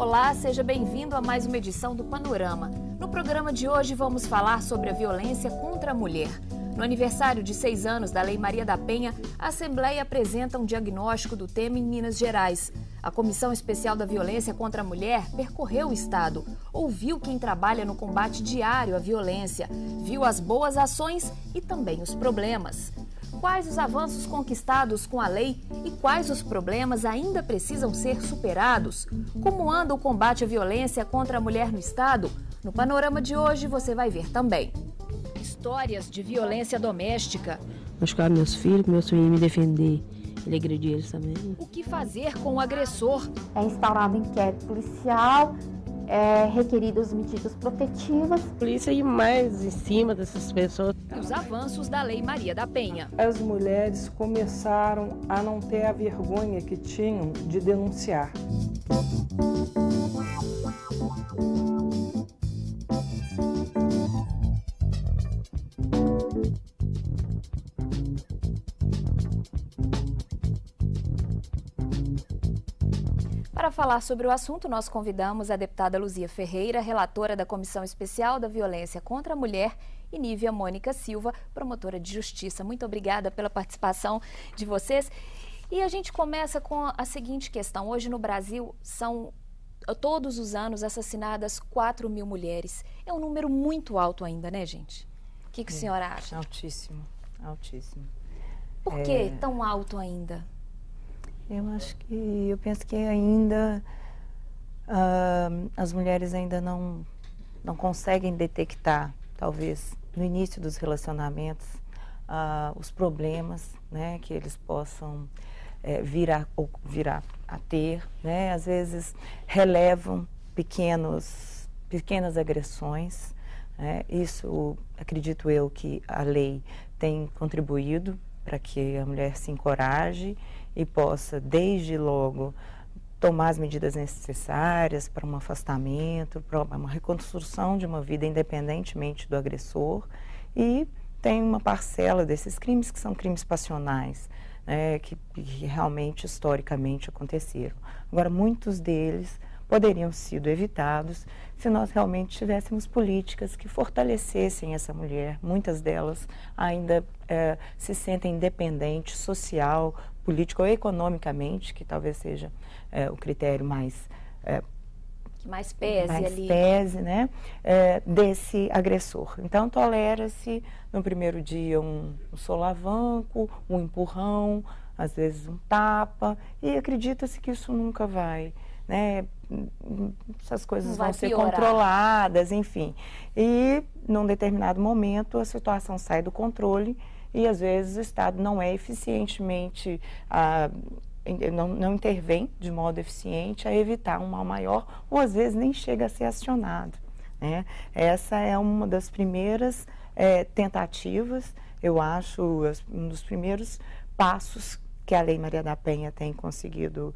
Olá, seja bem-vindo a mais uma edição do Panorama. No programa de hoje vamos falar sobre a violência contra a mulher. No aniversário de 6 anos da Lei Maria da Penha, a Assembleia apresenta um diagnóstico do tema em Minas Gerais. A Comissão Especial da Violência contra a Mulher percorreu o estado, ouviu quem trabalha no combate diário à violência, viu as boas ações e também os problemas. Quais os avanços conquistados com a lei e quais os problemas ainda precisam ser superados? Como anda o combate à violência contra a mulher no estado? No Panorama de hoje você vai ver também. Histórias de violência doméstica. Machucar meus filhos, meu sonho me defender. Ele agrediu eles também. O que fazer com o agressor? É instaurado inquérito policial, requeridas medidas protetivas. A polícia ir mais em cima dessas pessoas. E os avanços da Lei Maria da Penha. As mulheres começaram a não ter a vergonha que tinham de denunciar. Para falar sobre o assunto, nós convidamos a deputada Luzia Ferreira, relatora da Comissão Especial da Violência contra a Mulher, e Nívia Mônica Silva, promotora de Justiça. Muito obrigada pela participação de vocês. E a gente começa com a seguinte questão. Hoje no Brasil são, todos os anos, assassinadas 4.000 mulheres. É um número muito alto ainda, né, gente? O que a senhora acha? Altíssimo, altíssimo. Por que tão alto ainda? Eu penso que ainda as mulheres ainda não conseguem detectar, talvez, no início dos relacionamentos, os problemas, né, que eles possam vir a ter, né? Às vezes relevam pequenas agressões, né? Isso, acredito eu, que a lei tem contribuído para que a mulher se encoraje e possa, desde logo, tomar as medidas necessárias para um afastamento, para uma reconstrução de uma vida independentemente do agressor. E tem uma parcela desses crimes que são crimes passionais, né, que realmente, historicamente, aconteceram. Agora, muitos deles poderiam sido evitados se nós realmente tivéssemos políticas que fortalecessem essa mulher. Muitas delas ainda se sentem independentes, social, político ou economicamente, que talvez seja o critério mais pese, né, desse agressor. Então, tolera-se no primeiro dia um solavanco, um empurrão, às vezes um tapa, e acredita-se que isso nunca vai, né, essas coisas vão ser controladas, enfim. E, num determinado momento, a situação sai do controle e, às vezes, o Estado não é eficientemente, não intervém de modo eficiente a evitar um mal maior, ou, às vezes, nem chega a ser acionado, né? Essa é uma das primeiras tentativas, eu acho, um dos primeiros passos que a Lei Maria da Penha tem conseguido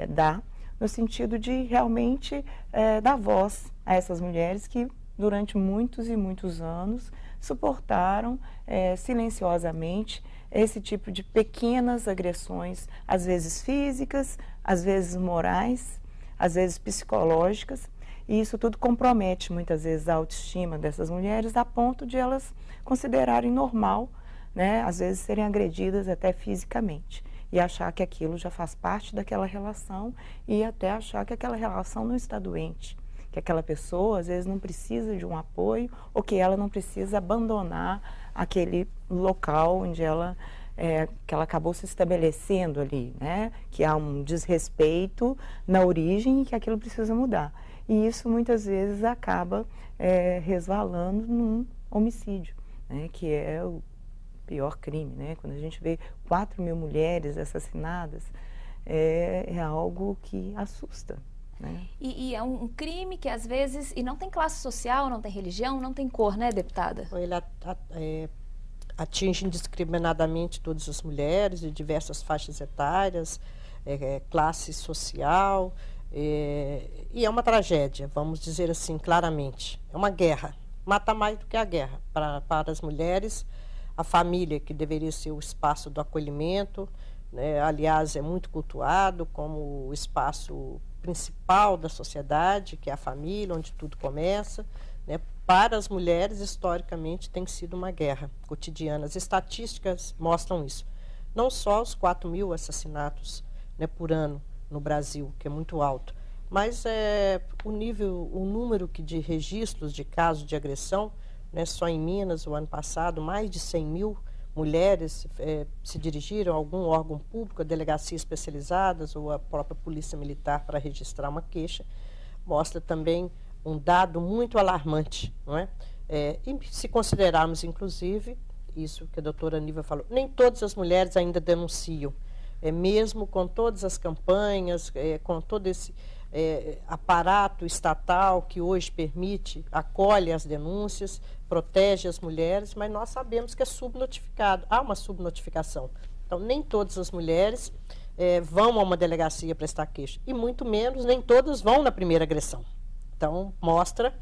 dar, no sentido de realmente dar voz a essas mulheres que, durante muitos e muitos anos, suportaram silenciosamente esse tipo de pequenas agressões, às vezes físicas, às vezes morais, às vezes psicológicas, e isso tudo compromete muitas vezes a autoestima dessas mulheres, a ponto de elas considerarem normal, né, às vezes serem agredidas até fisicamente, e achar que aquilo já faz parte daquela relação e até achar que aquela relação não está doente, que aquela pessoa às vezes não precisa de um apoio ou que ela não precisa abandonar aquele local onde que ela acabou se estabelecendo ali, né? Que há um desrespeito na origem e que aquilo precisa mudar. E isso muitas vezes acaba resvalando num homicídio, né? Que é o pior crime, né? Quando a gente vê 4.000 mulheres assassinadas, é algo que assusta, né? E é um crime que às vezes, e não tem classe social, não tem religião, não tem cor, né, deputada? Ele atinge indiscriminadamente todas as mulheres de diversas faixas etárias, classe social, e é uma tragédia, vamos dizer assim, claramente. É uma guerra, mata mais do que a guerra para as mulheres. A família, que deveria ser o espaço do acolhimento, né, aliás, é muito cultuado como o espaço principal da sociedade, que é a família, onde tudo começa, né? Para as mulheres, historicamente, tem sido uma guerra cotidiana. As estatísticas mostram isso. Não só os 4.000 assassinatos, né, por ano no Brasil, que é muito alto, mas o número de registros de casos de agressão, né, só em Minas, o ano passado, mais de 100.000 mulheres se dirigiram a algum órgão público, a delegacias especializadas ou a própria polícia militar para registrar uma queixa, mostra também um dado muito alarmante, não é? E se considerarmos, inclusive, isso que a doutora Aníva falou, nem todas as mulheres ainda denunciam, mesmo com todas as campanhas, com todo esse aparato estatal que hoje permite, acolhe as denúncias, protege as mulheres, mas nós sabemos que é subnotificado, há uma subnotificação. Então, nem todas as mulheres vão a uma delegacia prestar queixa, e muito menos, nem todas vão na primeira agressão. Então, mostra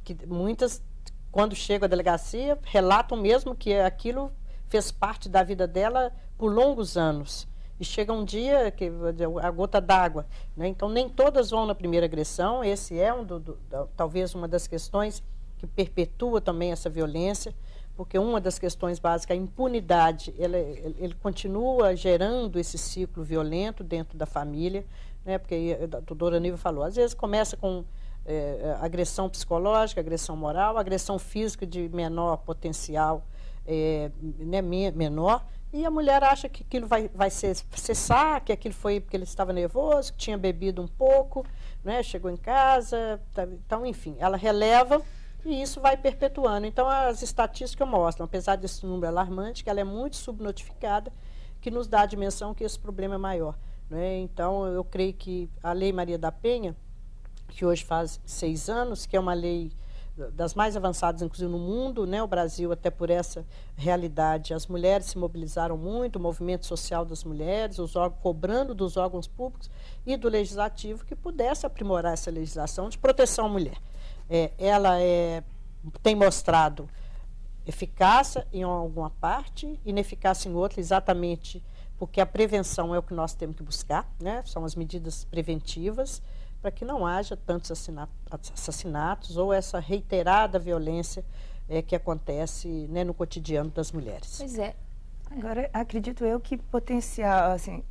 que muitas, quando chegam à delegacia, relatam mesmo que aquilo fez parte da vida dela por longos anos. E chega um dia que a gota d'água, né? Então, nem todas vão na primeira agressão. Esse é talvez uma das questões que perpetua também essa violência, porque uma das questões básicas, a impunidade, ele continua gerando esse ciclo violento dentro da família, né? Porque a doutora Aníva falou, às vezes começa com agressão psicológica, agressão moral, agressão física de menor potencial, né, menor, e a mulher acha que aquilo vai cessar, que aquilo foi porque ele estava nervoso, que tinha bebido um pouco, né, chegou em casa, então, enfim, ela releva e isso vai perpetuando. Então, as estatísticas mostram, apesar desse número alarmante, que ela é muito subnotificada, que nos dá a dimensão que esse problema é maior, né? Então, eu creio que a Lei Maria da Penha, que hoje faz 6 anos, que é uma lei das mais avançadas, inclusive no mundo, né? O Brasil, até por essa realidade, as mulheres se mobilizaram muito, o movimento social das mulheres, os órgãos, cobrando dos órgãos públicos e do legislativo que pudesse aprimorar essa legislação de proteção à mulher. Ela tem mostrado eficácia em alguma parte, ineficácia em outra, exatamente porque a prevenção é o que nós temos que buscar, né? São as medidas preventivas, para que não haja tantos assassinatos ou essa reiterada violência que acontece, né, no cotidiano das mulheres. Pois é. Agora, acredito eu que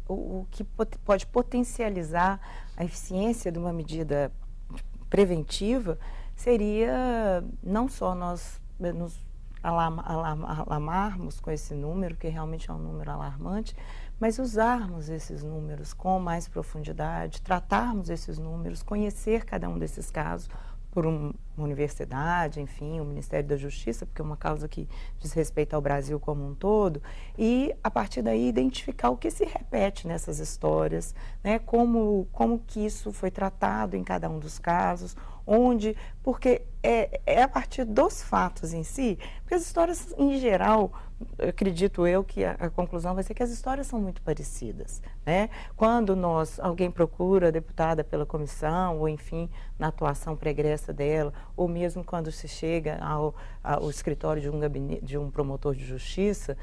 o que pode potencializar a eficiência de uma medida preventiva seria não só nós nos alarmarmos com esse número, que realmente é um número alarmante, mas usarmos esses números com mais profundidade, tratarmos esses números, conhecer cada um desses casos por uma universidade, enfim, o Ministério da Justiça, porque é uma causa que diz respeito ao Brasil como um todo, e a partir daí identificar o que se repete nessas histórias, né? Como que isso foi tratado em cada um dos casos, onde, porque é a partir dos fatos em si, porque as histórias em geral, acredito eu que a conclusão vai ser que as histórias são muito parecidas, né? Quando alguém procura a deputada pela comissão, ou enfim, na atuação pregressa dela, ou mesmo quando se chega ao escritório de um gabinete, de um promotor de justiça,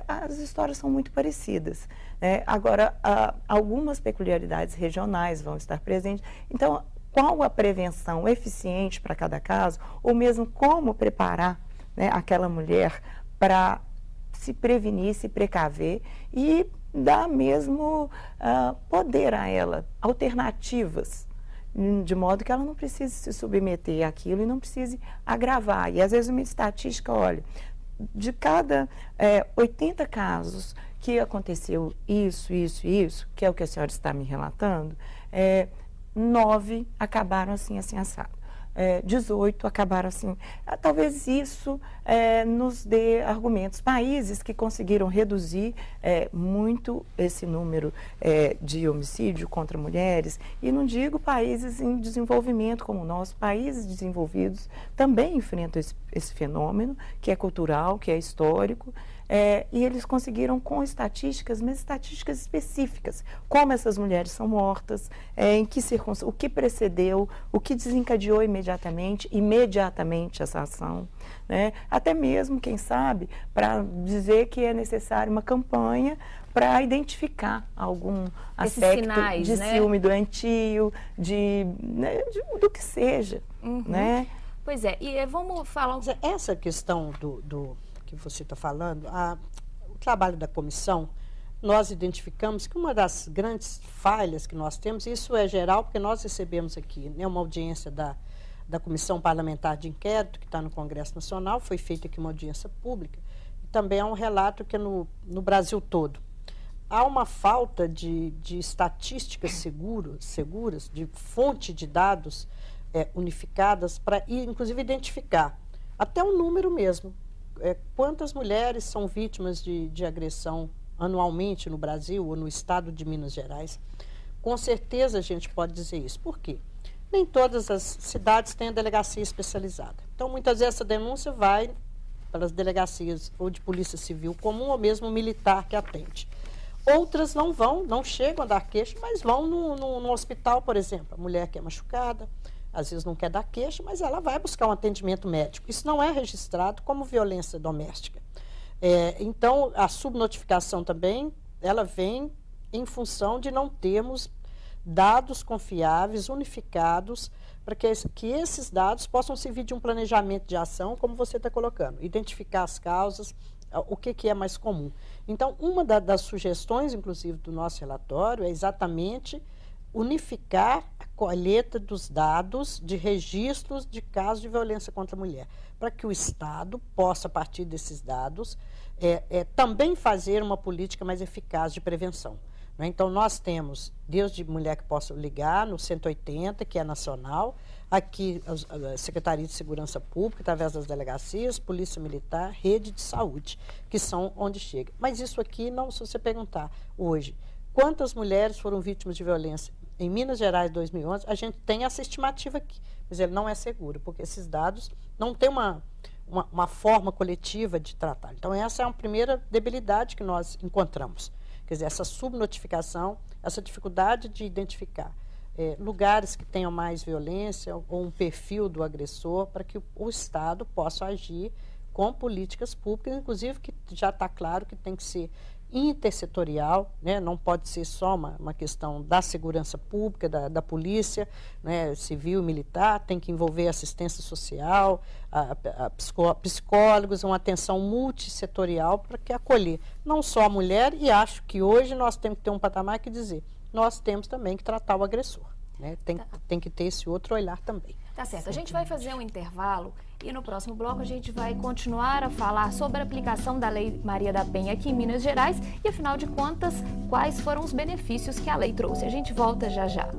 as histórias são muito parecidas, né? Agora, algumas peculiaridades regionais vão estar presentes, então, qual a prevenção eficiente para cada caso, ou mesmo como preparar, né, aquela mulher para se prevenir, se precaver e dar mesmo poder a ela, alternativas, de modo que ela não precise se submeter àquilo e não precise agravar. E às vezes uma estatística, olha, de cada 80 casos que aconteceu isso, que é o que a senhora está me relatando, 9 acabaram assim assado. 18 acabaram assim. Talvez isso nos dê argumentos. Países que conseguiram reduzir muito esse número de homicídio contra mulheres, e não digo países em desenvolvimento como o nosso, países desenvolvidos também enfrentam esse fenômeno, que é cultural, que é histórico, E eles conseguiram com estatísticas, mas estatísticas específicas, como essas mulheres são mortas, em que circunstâncias, o que precedeu, o que desencadeou imediatamente essa ação, né? Até mesmo, quem sabe, para dizer que é necessária uma campanha para identificar algum aspecto sinais, de né? ciúme doentio, do que seja, né? Pois é, e vamos falar... Essa questão do que você está falando, o trabalho da comissão, nós identificamos que uma das grandes falhas que nós temos, e isso é geral, porque nós recebemos aqui, né, uma audiência da Comissão Parlamentar de Inquérito, que está no Congresso Nacional, foi feita aqui uma audiência pública, e também há um relato que é no Brasil todo. Há uma falta de estatísticas seguras, de fonte de dados unificadas, para, inclusive, identificar até um número mesmo. Quantas mulheres são vítimas de agressão anualmente no Brasil ou no estado de Minas Gerais? Com certeza a gente pode dizer isso. Por quê? Nem todas as cidades têm a delegacia especializada. Então, muitas vezes, essa denúncia vai para as delegacias ou de polícia civil comum ou mesmo militar que atende. Outras não chegam a dar queixa, mas vão no hospital, por exemplo. A mulher que é machucada, às vezes não quer dar queixa, mas ela vai buscar um atendimento médico. Isso não é registrado como violência doméstica. Então, a subnotificação também, ela vem em função de não termos dados confiáveis, unificados, para que esses dados possam servir de um planejamento de ação, como você está colocando. Identificar as causas, o que é mais comum. Então, uma das sugestões, inclusive, do nosso relatório é exatamente unificar a colheita dos dados de registros de casos de violência contra a mulher, para que o Estado possa, a partir desses dados, também fazer uma política mais eficaz de prevenção. Então, nós temos, desde mulher que possa ligar no 180, que é nacional, aqui a Secretaria de Segurança Pública, através das delegacias, Polícia Militar, Rede de Saúde, que são onde chega. Mas isso aqui, não, se você perguntar hoje, quantas mulheres foram vítimas de violência em Minas Gerais 2011, a gente tem essa estimativa aqui, mas ele não é seguro, porque esses dados não têm uma forma coletiva de tratar. Então, essa é a primeira debilidade que nós encontramos. Quer dizer, essa subnotificação, essa dificuldade de identificar lugares que tenham mais violência ou um perfil do agressor para que o Estado possa agir com políticas públicas, inclusive que já está claro que tem que ser intersetorial, né? Não pode ser só uma questão da segurança pública, da polícia, né? Civil e militar, tem que envolver assistência social, psicólogos, uma atenção multissetorial para que acolher não só a mulher, e acho que hoje nós temos que ter um patamar que dizer, nós temos também que tratar o agressor, né? Tem que ter esse outro olhar também. Tá certo, a gente vai fazer um intervalo e no próximo bloco a gente vai continuar a falar sobre a aplicação da Lei Maria da Penha aqui em Minas Gerais e, afinal de contas, quais foram os benefícios que a lei trouxe. A gente volta já já.